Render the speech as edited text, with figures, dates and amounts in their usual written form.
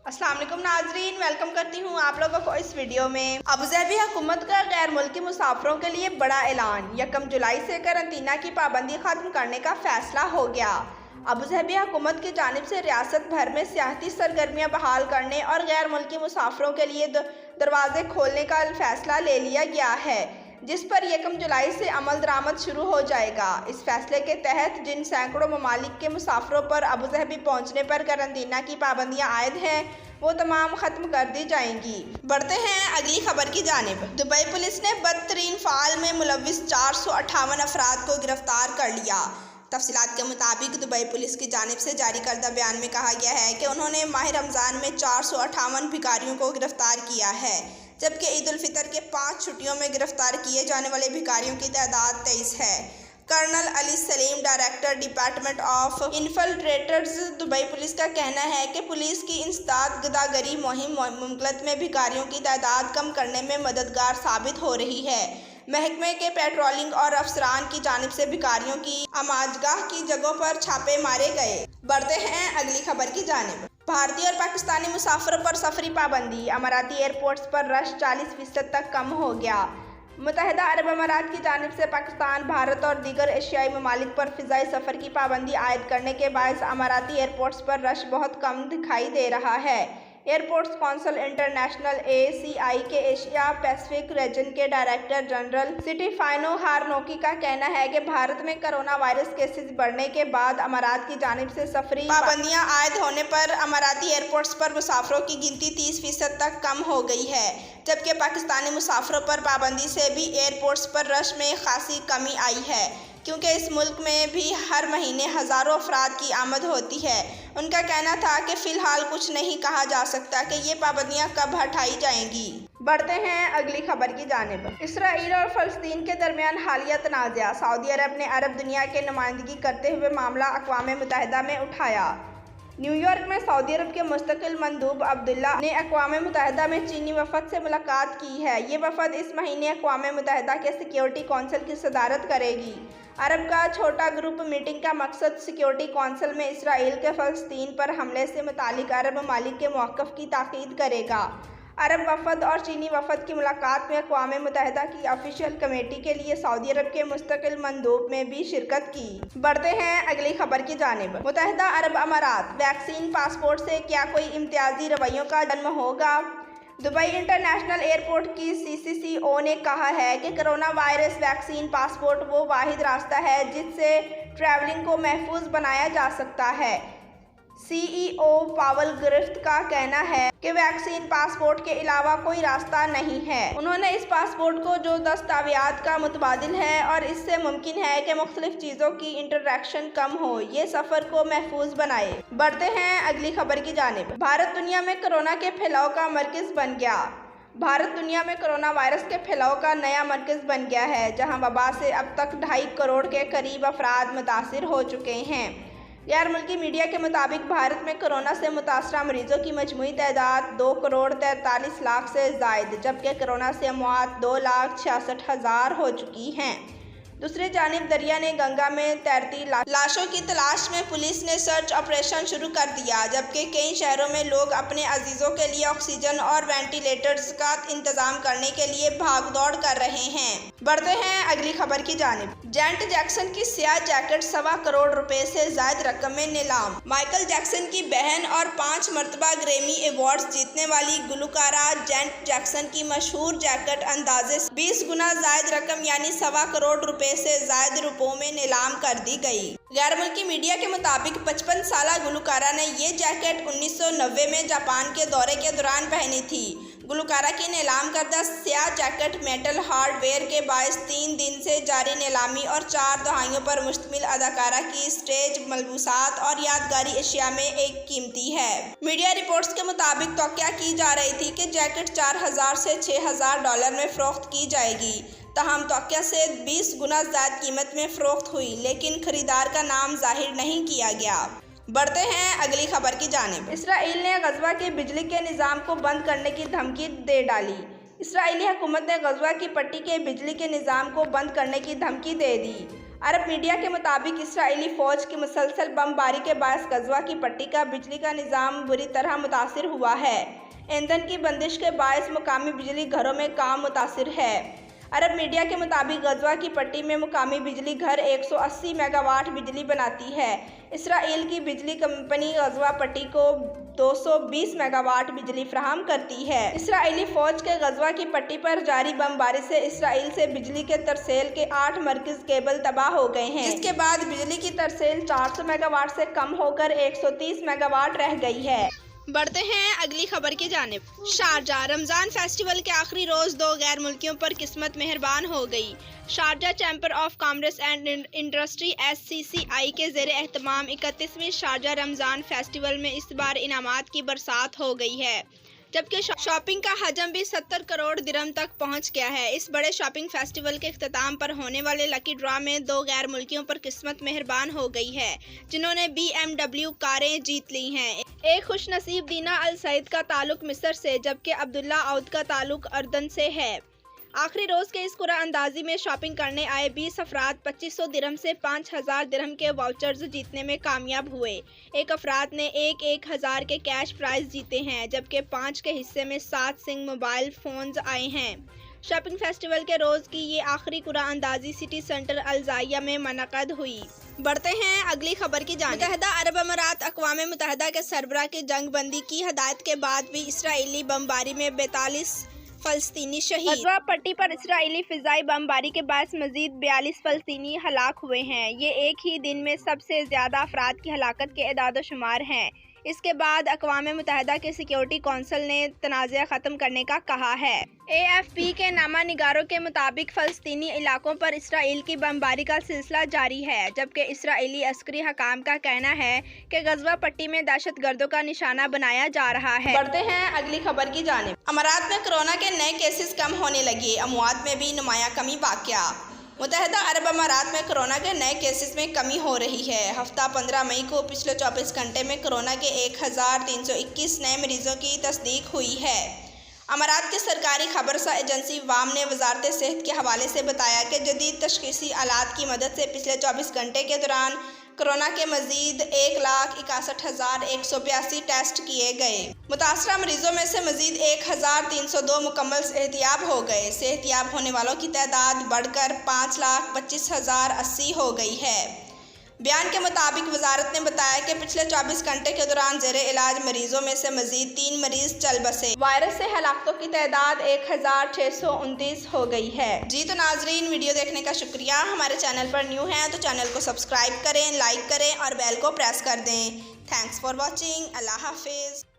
अस्सलाम वालेकुम नाजरीन, वेलकम करती हूँ आप लोगों को इस वीडियो में। अबूधाबी हुकूमत का गैर मुल्की मुसाफिरों के लिए बड़ा ऐलान। 1 जुलाई से करंतना की पाबंदी खत्म करने का फैसला हो गया। अबूधाबी हुकूमत की जानिब से रियासत भर में सियाहती सरगर्मियाँ बहाल करने और गैर मुल्की मुसाफिरों के लिए दरवाजे खोलने का फैसला ले लिया गया है, जिस पर 1 जुलाई से अमल दरामद शुरू हो जाएगा। इस फैसले के तहत जिन सैकड़ों ममालिक के मुसाफिरों पर अबूधाबी पहुंचने पर करंतना की पाबंदियां आयद हैं, वो तमाम खत्म कर दी जाएंगी। बढ़ते हैं अगली खबर की जानिब। दुबई पुलिस ने बदतरीन फाल में मुलविस 458 अफराद को गिरफ्तार कर लिया। तफसीलात के मुताबिक दुबई पुलिस की जानिब से जारी करदा बयान में कहा गया है कि उन्होंने माह रमज़ान में 458 भिखारियों को गिरफ्तार किया है, जबकि ईद उल फितर के 5 छुट्टियों में गिरफ्तार किए जाने वाले भिखारियों की तादाद 23 है। Colonel Ali Salim, director department of infiltrators, Dubai police का कहना है कि पुलिस की इंसदाद गदागरी मुहिम मुमकिनत में भिखारियों की तादाद कम करने में मददगार साबित हो रही है। महकमे के पेट्रोलिंग और अफसरान की जानिब से भिखारियों की अमाजगाह की जगहों पर छापे मारे गए। बढ़ते हैं अगली खबर की जानिब। भारतीय और पाकिस्तानी मुसाफिरों पर सफरी पाबंदी। अमाराती एयरपोर्ट्स पर रश 40% तक कम हो गया। मुत्तहिदा अरब अमारात की जानिब से पाकिस्तान, भारत और दीगर एशियाई ममालिक पर फ़िज़ाई सफ़र की पाबंदी आयद करने के बायस अमाराती एयरपोर्ट्स पर रश बहुत कम दिखाई दे रहा है। एयरपोर्ट्स काउंसिल इंटरनेशनल ACI के एशिया पैसिफिक रीजन के डायरेक्टर जनरल स्टीफानो हारनोकी का कहना है कि भारत में कोरोना वायरस केसेस बढ़ने के बाद अमारात की जानिब से सफरी पाबंदियां आयद होने पर अमाराती एयरपोर्ट्स पर मुसाफिरों की गिनती 30% तक कम हो गई है, जबकि पाकिस्तानी मुसाफिरों पर पाबंदी से भी एयरपोर्ट्स पर रश में खासी कमी आई है, क्योंकि इस मुल्क में भी हर महीने हज़ारों अफराद की आमद होती है। उनका कहना था कि फ़िलहाल कुछ नहीं कहा जा सकता कि ये पाबंदियां कब हटाई जाएंगी। बढ़ते हैं अगली खबर की जानिब। इसराइल और फ़लस्तीन के दरमियान हालिया तनाज़ा। सऊदी अरब ने अरब दुनिया के नुमाइंदगी करते हुए मामला अक़वाम मुत्तहिदा में उठाया। न्यूयॉर्क में सऊदी अरब के मुस्तकिल मंदूब अब्दुल्ला ने अक़वाम मुत्तहिदा में चीनी वफ़द से मुलाकात की है। ये वफ़द इस महीने अक़वाम मुत्तहिदा के सिक्योरिटी कौंसिल की सदारत करेगी। अरब का छोटा ग्रुप मीटिंग का मकसद सिक्योरिटी कौंसिल में इसराइल के फ़लस्तीन पर हमले से मुतालिक अरब ममालिक के मौक़िफ़ की ताक़ीद करेगा। अरब वफ़द और चीनी वफ़द की मुलाकात में अक़वाम मुत्तहिदा की ऑफिशियल कमेटी के लिए सऊदी अरब के मुस्तकिल मंदूब ने भी शिरकत की। बढ़ते हैं अगली खबर की जानिब। मुत्तहिदा अरब अमारात, वैक्सीन पासपोर्ट से क्या कोई इम्तियाजी रवैयों का जन्म होगा? दुबई इंटरनेशनल एयरपोर्ट की CCCO ने कहा है कि कोरोना वायरस वैक्सीन पासपोर्ट वो वाहिद रास्ता है जिससे ट्रैवलिंग को महफूज बनाया जा सकता है। CEO पावल ग्रिफ्थ का कहना है कि वैक्सीन पासपोर्ट के अलावा कोई रास्ता नहीं है। उन्होंने इस पासपोर्ट को जो दस्तावेज़ात का मुतबादिल है और इससे मुमकिन है कि मुख्तलिफ चीज़ों की इंटरेक्शन कम हो, ये सफ़र को महफूज बनाए। बढ़ते हैं अगली खबर की जानिब। भारत दुनिया में कोरोना के फैलाव का मरकज़ बन गया। भारत दुनिया में कोरोना वायरस के फैलाव का नया मरकज़ बन गया है, जहाँ वबा से अब तक 2.5 करोड़ के करीब अफराद मुतासिर हो चुके हैं। गैर मुल्की मीडिया के मुताबिक भारत में कोरोना से मुतासरा मरीजों की मजमूई तादाद 2 करोड़ 43 लाख से ज़ायद, जबकि कोरोना से अमवात 2,66,000 हो चुकी हैं। दूसरी जानिब दरिया ने गंगा में तैरती लाशों की तलाश में पुलिस ने सर्च ऑपरेशन शुरू कर दिया, जबकि कई शहरों में लोग अपने अजीज़ों के लिए ऑक्सीजन और वेंटिलेटर्स का इंतजाम करने के लिए भाग दौड़ कर रहे हैं। बढ़ते हैं अगली खबर की जानिब। जेनेट जैक्सन की स्याह जैकेट 1.25 करोड़ रुपए से ज्यादा रकम में नीलाम। माइकल जैक्सन की बहन और 5 मरतबा ग्रैमी अवार्ड्स जीतने वाली गुलकारा जेनेट जैक्सन की मशहूर जैकेट अंदाजे 20 गुना ज्यादा रकम यानी 1.25 करोड़ रुपए से ज्यादा रुपयों में नीलाम कर दी गई। गैर मुल्की मीडिया के मुताबिक 55 साला गुलकारा ने ये जैकेट 1990 में जापान के दौरे के दौरान पहनी थी। गुलकारा की नीलाम करदा स्याह जैकेट मेटल हार्डवेयर के बायस 3 दिन से जारी नीलामी और 4 दहाइयों पर मुश्तमिल अदाकारा की स्टेज मलबूसात और यादगारी अशिया में एक कीमती है। मीडिया रिपोर्ट्स के मुताबिक तौक़्या की जा रही थी कि जैकेट $4,000 से $6,000 में फ़रोख्त की जाएगी, तहम तौक़्या से 20 गुना ज़्यादा कीमत में फ़रोख्त हुई, लेकिन खरीदार का नाम जाहिर नहीं किया गया। बढ़ते हैं अगली खबर की जानिब। इसराइल ने गज़वा के बिजली के निज़ाम को बंद करने की धमकी दे डाली। इसराइली हुकूमत ने गज़वा की पट्टी के बिजली के निज़ाम को बंद करने की धमकी दे दी। अरब मीडिया के मुताबिक इसराइली फ़ौज की मुसलसल बमबारी के बायस गज़वा की पट्टी का बिजली का निज़ाम बुरी तरह मुतासिर हुआ है। ईंधन की बंदिश के बायस मुकामी बिजली घरों में काम मुतासिर है। अरब मीडिया के मुताबिक गज़वा की पट्टी में मुकामी बिजली घर 180 मेगावाट बिजली बनाती है। इसराइल की बिजली कंपनी गज़वा पट्टी को 220 मेगावाट बिजली फराहम करती है। इसराइली फ़ौज के गज़वा की पट्टी पर जारी बमबारी से इसराइल से बिजली के तरसेल के 8 मरकज़ केबल तबाह हो गए हैं, जिसके बाद बिजली की तरसेल 400 मेगावाट से कम होकर 130 मेगावाट रह गई है। बढ़ते हैं अगली खबर की जानिब। शारजा रमज़ान फेस्टिवल के आखिरी रोज़ 2 गैर मुल्कियों पर किस्मत मेहरबान हो गई। Sharjah chamber of commerce and industry SCCI के ज़ेर एहतमाम 31वें शारजा रमज़ान फेस्टिवल में इस बार इनामात की बरसात हो गई है, जबकि शॉपिंग का हजम भी 70 करोड़ दिरहम तक पहुंच गया है। इस बड़े शॉपिंग फेस्टिवल के इख्तिताम पर होने वाले लकी ड्रॉ में 2 गैर मुल्कियों पर किस्मत मेहरबान हो गई है, जिन्होंने BMW कारें जीत ली हैं। एक खुशनसीब दीना अल सईद का ताल्लुक मिस्र से, जबकि अब्दुल्ला औद का ताल्लुक अर्दन से है। आखिरी रोज़ के इस कुराअंदाजी में शॉपिंग करने आए 20 अफराद 2500 दिरहम से 5000 दिरहम के वाउचर्स जीतने में कामयाब हुए। एक अफराद ने 1,000 के कैश प्राइज जीते हैं, जबकि 5 के हिस्से में 7 सिंग मोबाइल फ़ोन्स आए हैं। शॉपिंग फेस्टिवल के रोज़ की ये आखिरी कुराअंदाजी सिटी सेंटर अल-ज़ाइया में मुनक़द हुई। बढ़ते हैं अगली खबर की जानिब। मुत्तहिदा अरब अमारात अक़वाम मुत्तहिदा के सरबराह की जंग बंदी की हदायत के बाद भी इसराइली बमबारी में 42 फ़लस्तीनी शहीद। गज़वा पट्टी पर इसराइली फ़िज़ाई बमबारी के बायस मज़ीद 42 फ़लस्तीनी हलाक हुए हैं। ये एक ही दिन में सबसे ज़्यादा अफराद की हलाकत के एदाद शुमार हैं। इसके बाद अक़वाम मुत्तहिदा के सिक्योरिटी कौंसिल ने तनाज़ा ख़त्म करने का कहा है। AFP के नामा निगारों के मुताबिक फ़लस्तीनी इलाकों पर इसराइल की बमबारी का सिलसिला जारी है, जबकि इसराइली अस्करी हकाम का कहना है कि गज़वा पट्टी में दहशतगर्दों का निशाना बनाया जा रहा है। बढ़ते हैं अगली खबर की जानिब। अमारात में कोरोना के नए केसेस कम होने लगे, अमवात में भी नुमाया कमी वाक़या। मुत्तहिदा अरब अमारात में कोरोना के नए केसेस में कमी हो रही है। हफ्ता 15 मई को पिछले 24 घंटे में कोरोना के 1321 नए मरीजों की तस्दीक हुई है। अमारात की सरकारी खबरसा एजेंसी वाम ने वजारत सेहत के हवाले से बताया कि जदीद तशख़ीसी आलात की मदद से पिछले 24 घंटे के दौरान कोरोना के मजीद 1,61,182 टेस्ट किए गए। मुतासरा मरीजों में से मजीद 1,302 मुकम्मल सेहतियाब हो गए। सेहतियाब होने वालों की तादाद बढ़कर 5,25,080 हो गई है। बयान के मुताबिक वजारत ने बताया कि पिछले 24 घंटे के दौरान ज़ेरे इलाज मरीजों में से मजीद 3 मरीज चल बसे। वायरस से हलाकतों की तादाद 1,629 हो गई है। जी तो नाजरीन, वीडियो देखने का शुक्रिया। हमारे चैनल पर न्यू हैं तो चैनल को सब्सक्राइब करें, लाइक करें और बेल को प्रेस कर दें। Thanks for watching. अल्लाह हाफिज़।